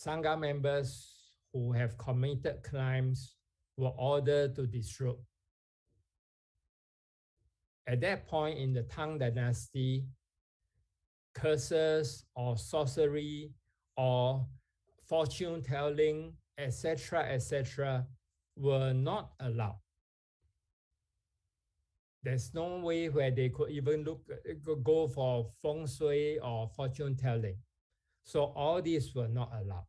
Sangha members who have committed crimes were ordered to disrobe. At that point in the Tang Dynasty, curses or sorcery or fortune telling, etc., were not allowed. There's no way where they could even go for feng shui or fortune telling. So all these were not allowed.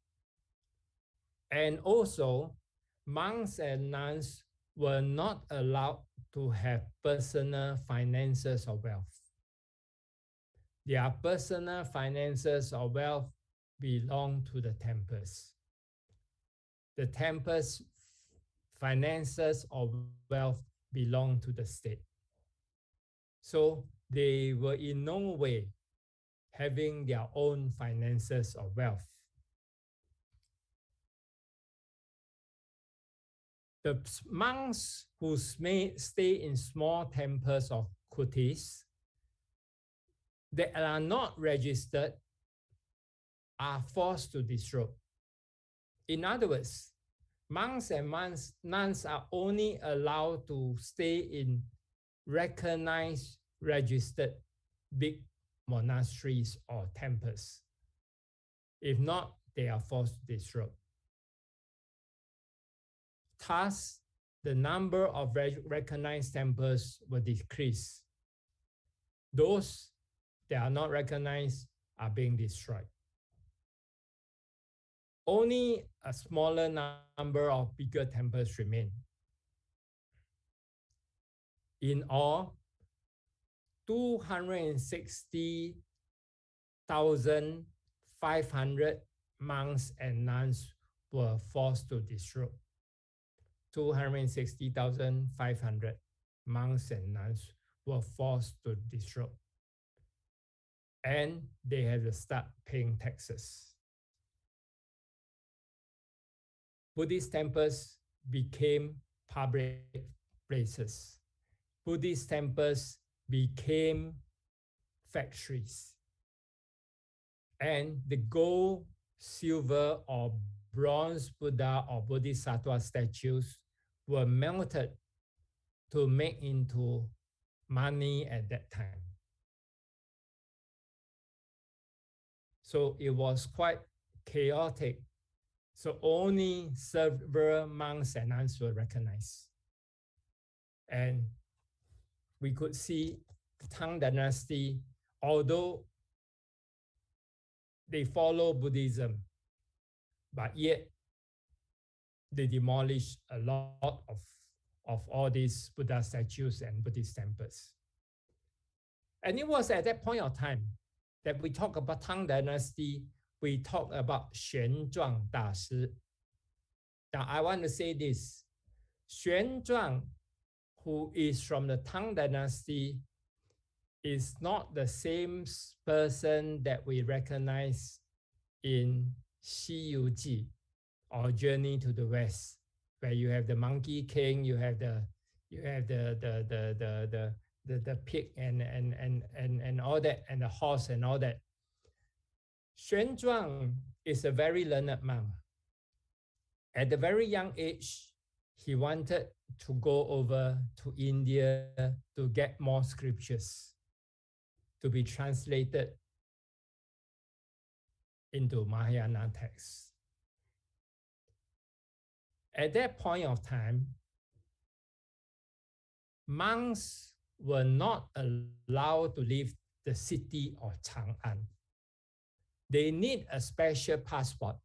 And also, monks and nuns were not allowed to have personal finances or wealth. Their personal finances or wealth belong to the temples. The temples' finances or wealth belong to the state. So they were in no way having their own finances or wealth. The monks who stay in small temples or kutis that are not registered are forced to disrobe. In other words, monks and nuns are only allowed to stay in recognized, registered big monasteries or temples. If not, they are forced to disrobe. Thus, the number of recognized temples will decrease. Those that are not recognized are being destroyed. Only a smaller number of bigger temples remain. In all, 260,500 monks and nuns were forced to disrobe. 260,500 monks and nuns were forced to disrobe. And they had to start paying taxes. Buddhist temples became public places. Buddhist temples became factories. And the gold, silver, or bronze Buddha or Bodhisattva statues were melted to make into money at that time. So it was quite chaotic. So only several monks and nuns were recognized. And we could see the Tang Dynasty, although they follow Buddhism, but yet they demolished a lot of all these Buddha statues and Buddhist temples. And it was at that point of time that we talk about Tang Dynasty, we talk about Xuan Zhuang Dashi. Now I want to say this, Xuan Zhuang, who is from the Tang Dynasty, is not the same person that we recognize in Xi Yu Ji or Journey to the West, where you have the Monkey King, you have the pig and all that, and the horse and all that. Xuan Zhuang is a very learned monk. At a very young age, he wanted to go over to India to get more scriptures to be translated into Mahayana texts. At that point of time, monks were not allowed to leave the city of Chang'an. They need a special passport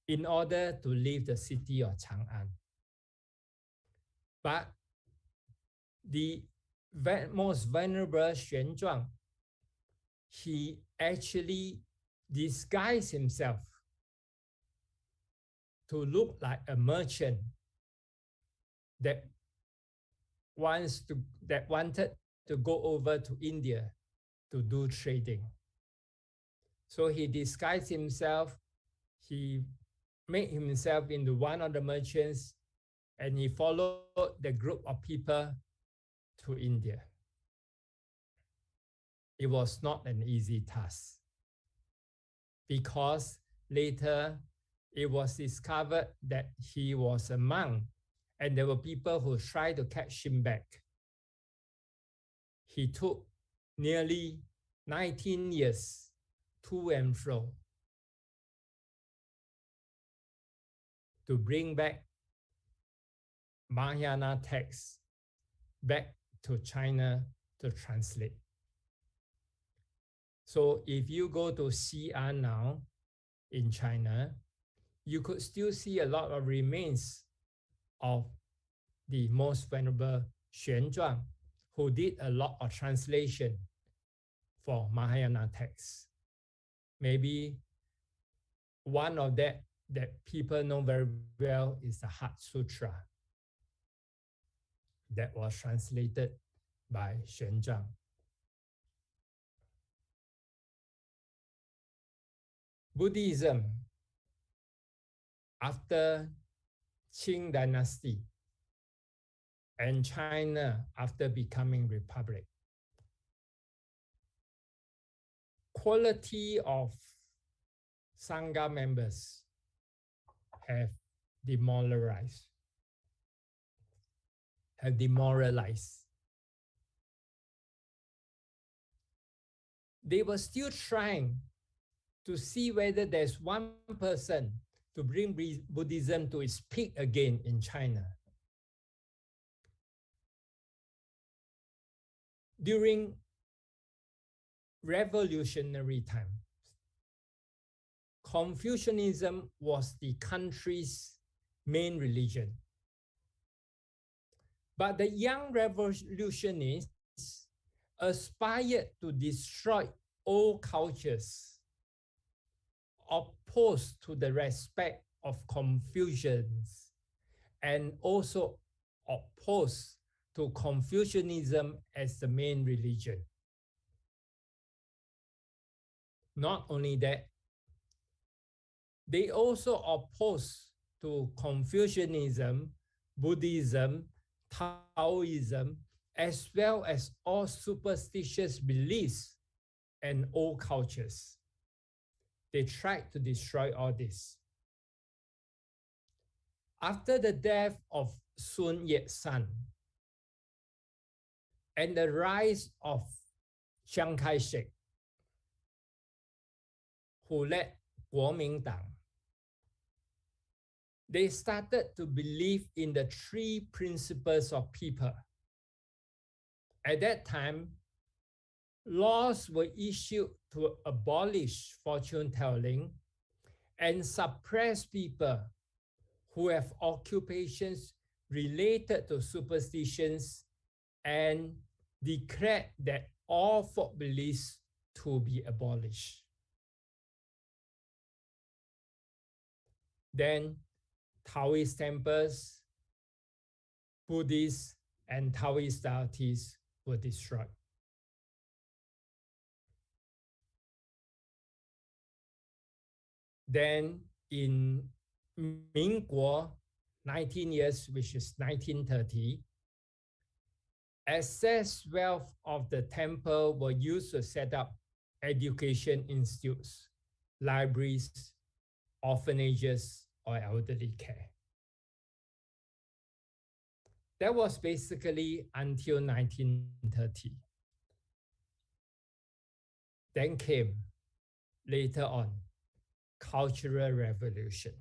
in order to leave the city of Chang'an. But the most venerable Xuan Zhuang, he actually disguised himself to look like a merchant that wanted to go over to India to do trading. So he disguised himself, he made himself into one of the merchants, and he followed the group of people to India. It was not an easy task because later it was discovered that he was a monk, and there were people who tried to catch him back. He took nearly 19 years to and fro to bring back Mahayana texts back to China to translate. So if you go to Xi'an now in China, you could still see a lot of remains of the most venerable Xuanzang, who did a lot of translation for Mahayana texts. Maybe one of that people know very well is the Heart Sutra that was translated by Xuanzang. Buddhism, after Qing dynasty and China after becoming republic, quality of Sangha members have demoralized. They were still trying to see whether there's one person to bring Buddhism to its peak again in China. During revolutionary times, Confucianism was the country's main religion. But the young revolutionists aspired to destroy old cultures, opposed to the respect of Confucians, and also opposed to Confucianism as the main religion. Not only that, they also opposed to Confucianism, Buddhism, Taoism, as well as all superstitious beliefs and old cultures. They tried to destroy all this. After the death of Sun Yat-sen and the rise of Chiang Kai-shek, who led Kuomintang, they started to believe in the three principles of people. At that time, laws were issued to abolish fortune telling and suppress people who have occupations related to superstitions, and declared that all folk beliefs to be abolished. Then Taoist temples, Buddhist and Taoist deities were destroyed. Then in Ming 19 years, which is 1930, excess wealth of the temple were used to set up education institutes, libraries, orphanages, or elderly care. That was basically until 1930. Then came, later on, Cultural Revolution.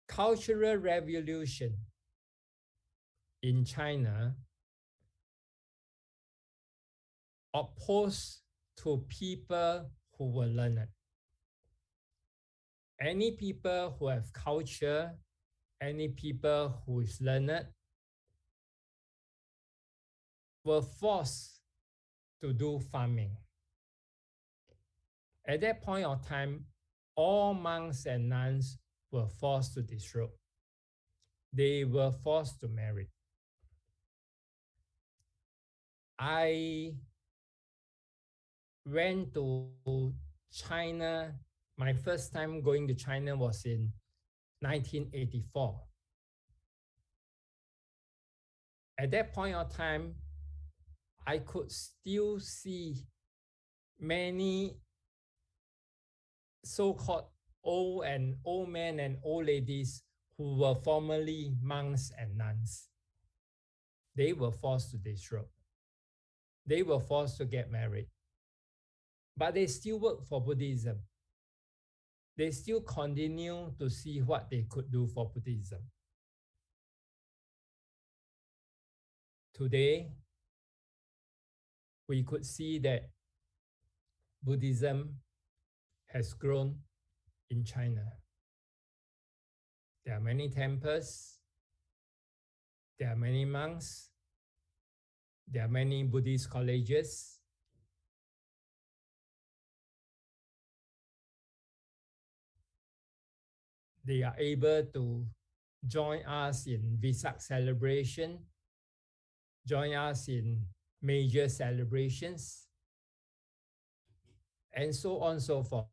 Cultural Revolution in China opposed to people who were learned. Any people who have culture, any people who is learned, were forced to do farming. At that point of time, all monks and nuns were forced to disrobe. They were forced to marry. I went to China. My first time going to China was in 1984. At that point of time, I could still see many so-called old men and old ladies who were formerly monks and nuns. They were forced to disrobe. They were forced to get married. But they still work for Buddhism. They still continue to see what they could do for Buddhism. Today, we could see that Buddhism has grown in China. There are many temples, there are many monks, there are many Buddhist colleges. They are able to join us in Vesak celebration, join us in major celebrations, and so on and so forth.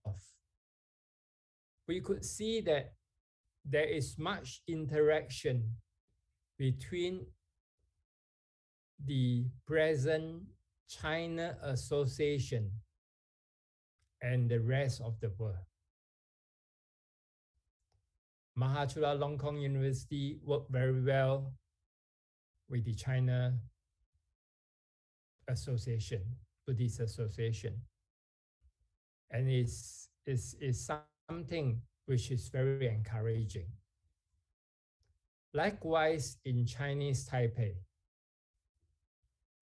We could see that there is much interaction between the present China Association and the rest of the world. Chulalongkorn University worked very well with the China Association, Buddhist Association. And it's something which is very encouraging. Likewise, in Chinese Taipei,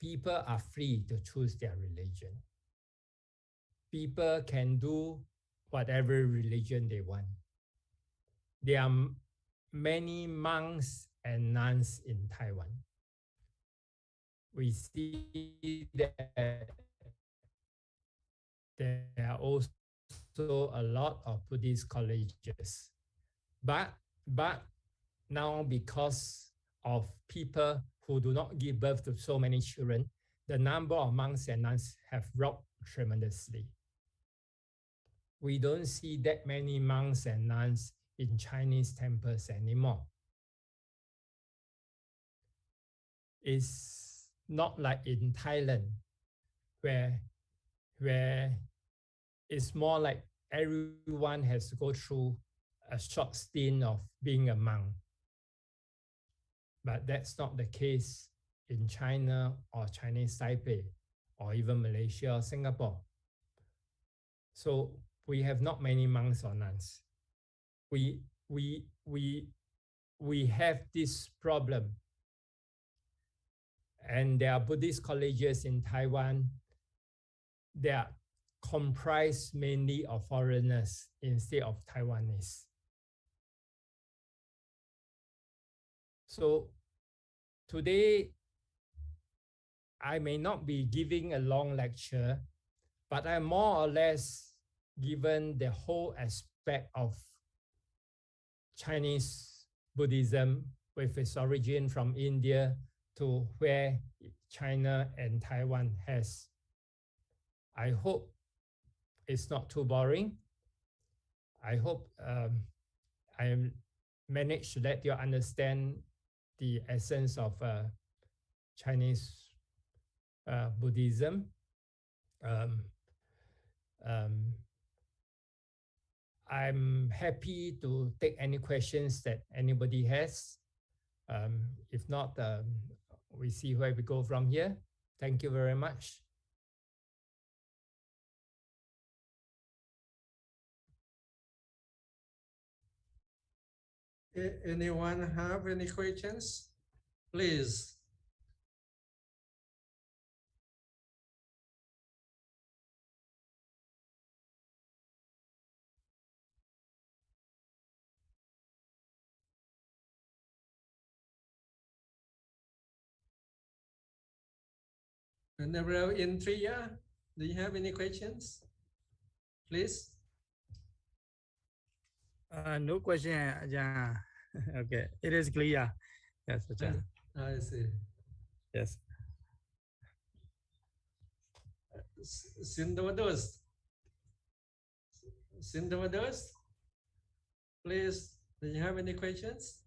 people are free to choose their religion. People can do whatever religion they want. There are many monks and nuns in Taiwan. We see that there are also a lot of Buddhist colleges. But now, because of people who do not give birth to so many children, the number of monks and nuns have dropped tremendously. We don't see that many monks and nuns in Chinese temples anymore. It's not like in Thailand, where it's more like everyone has to go through a short stint of being a monk. But that's not the case in China or Chinese Taipei, or even Malaysia or Singapore. So we have not many monks or nuns. We have this problem. And there are Buddhist colleges in Taiwan. They are comprised mainly of foreigners instead of Taiwanese. So today, I may not be giving a long lecture, but I more or less given the whole aspect of Chinese Buddhism with its origin from India to where China and Taiwan has. I hope it's not too boring. I hope I managed to let you understand the essence of Chinese Buddhism. I'm happy to take any questions that anybody has. If not, we see where we go from here. Thank you very much. Anyone have any questions? Please. Venerable Intriya, do you have any questions? Please. No question, Ajahn. Okay, it is clear. Yes, Ajahn. I see. Yes. Sindodos, please, do you have any questions?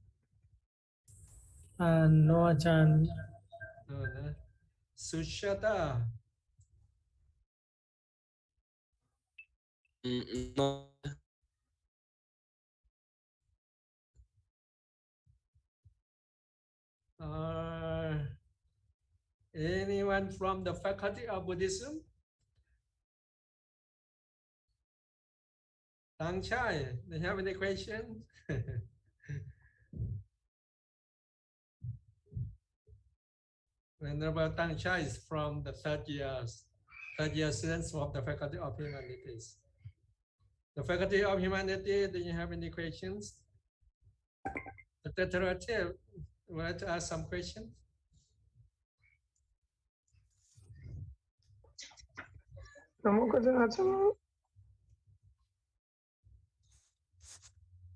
No, Ajahn. No. Sushata. No. Anyone from the faculty of Buddhism? Dr.Shi, do you have any question? Venerable Dr.Shi is from the third year students of the Faculty of Humanities. The Faculty of Humanities, do you have any questions? Dr. Terate, would like to ask some questions?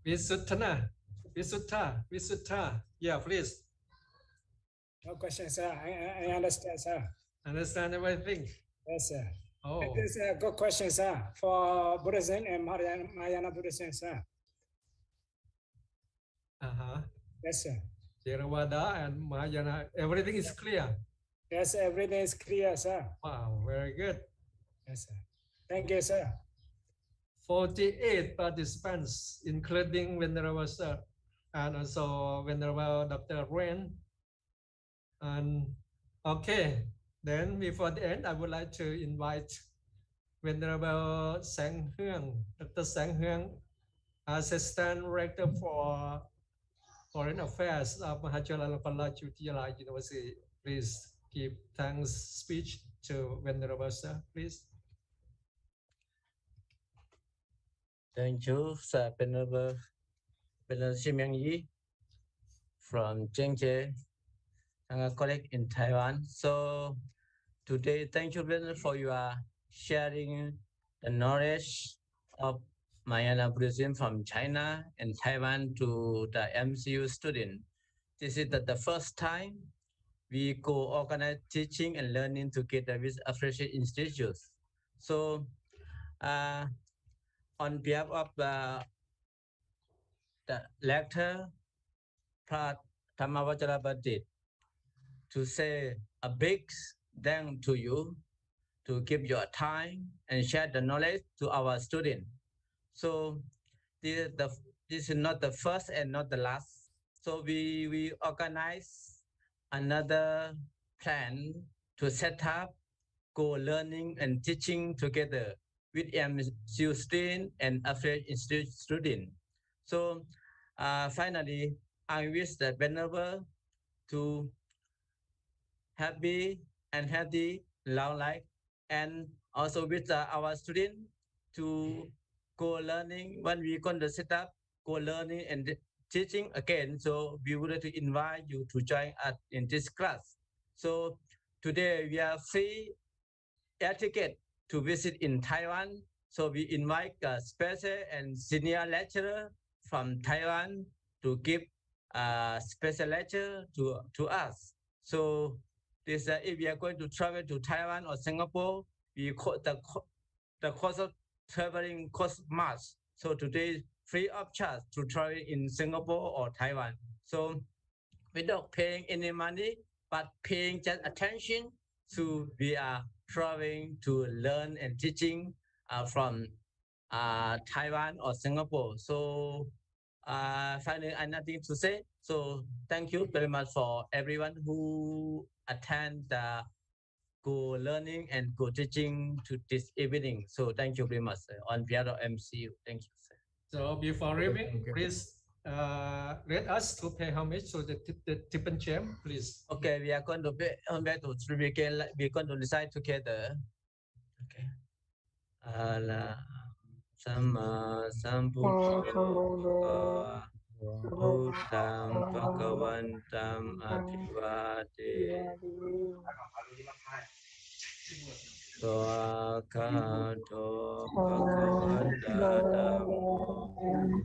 Visuttha. Yeah, please. No question, sir. I understand, sir. Understand everything? Yes, sir. Oh. It is a good question, sir, for Buddhism and Mahayana Buddhism, sir. Yes, sir. Theravada and Mahayana, everything is clear. Yes, everything is clear, sir. Wow, very good. Yes, sir. Thank you, sir. 48 participants, including Venerable Sir and also Venerable Dr. Ren. And okay, then before the end, I would like to invite Venerable Sanghas, Dr. Sanghas, Assistant Rector for Foreign Affairs of Mahachalalapala Chutyala University. Please give thanks speech to Venerable Sir, please. Thank you, Sir Venerable Ming from Ching, a colleague in Taiwan. So today, thank you Venerable for your sharing the knowledge of Mahayana Buddhism from China and Taiwan to the MCU student. This is the first time we co-organize teaching and learning together with affiliated institutes. So on behalf of the lecturer, Prathamavajara Bandit, to say a big thank to you to give your time and share the knowledge to our students. So this is not the first and not the last. So we organize another plan to set up co-learning and teaching together with MCU students and affiliate institute students. So finally, I wish the Venerable to happy and healthy long life, and also with our students to co-learning when we're going to set up co-learning and teaching again. So we would like to invite you to join us in this class. So today we are free air ticket to visit in Taiwan. So we invite a special and senior lecturer from Taiwan to give a special lecture to us. So this if we are going to travel to Taiwan or Singapore, we the cost of traveling costs much. So today free of charge to travel in Singapore or Taiwan. So without paying any money, but paying just attention, so we are traveling to learn and teaching from Taiwan or Singapore. So finally, I have nothing to say. So thank you very much for everyone who attend the co-learning and co-teaching to this evening. So thank you very much on behalf of MCU. Thank you, sir. So before leaving, please let us to pay homage to the Tibetan Chem, please. Okay, we are going to pay homage to Sri. We're going to recite together. Okay. Sama Sambuddha Buddham Bhagavantam Abhivade Swakato Bhagavata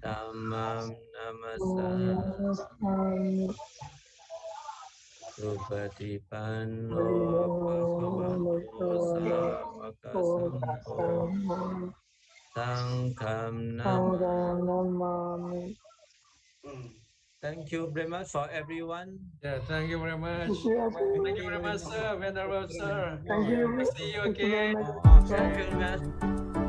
Dhammam Namasami Supatipanno Bhagavato Sāvaka Sangho Sangham Namami. Thank you very much for everyone. Yeah, thank you very much. Thank you very much, sir. Venerable sir. Thank you. See you again. Thank you very much.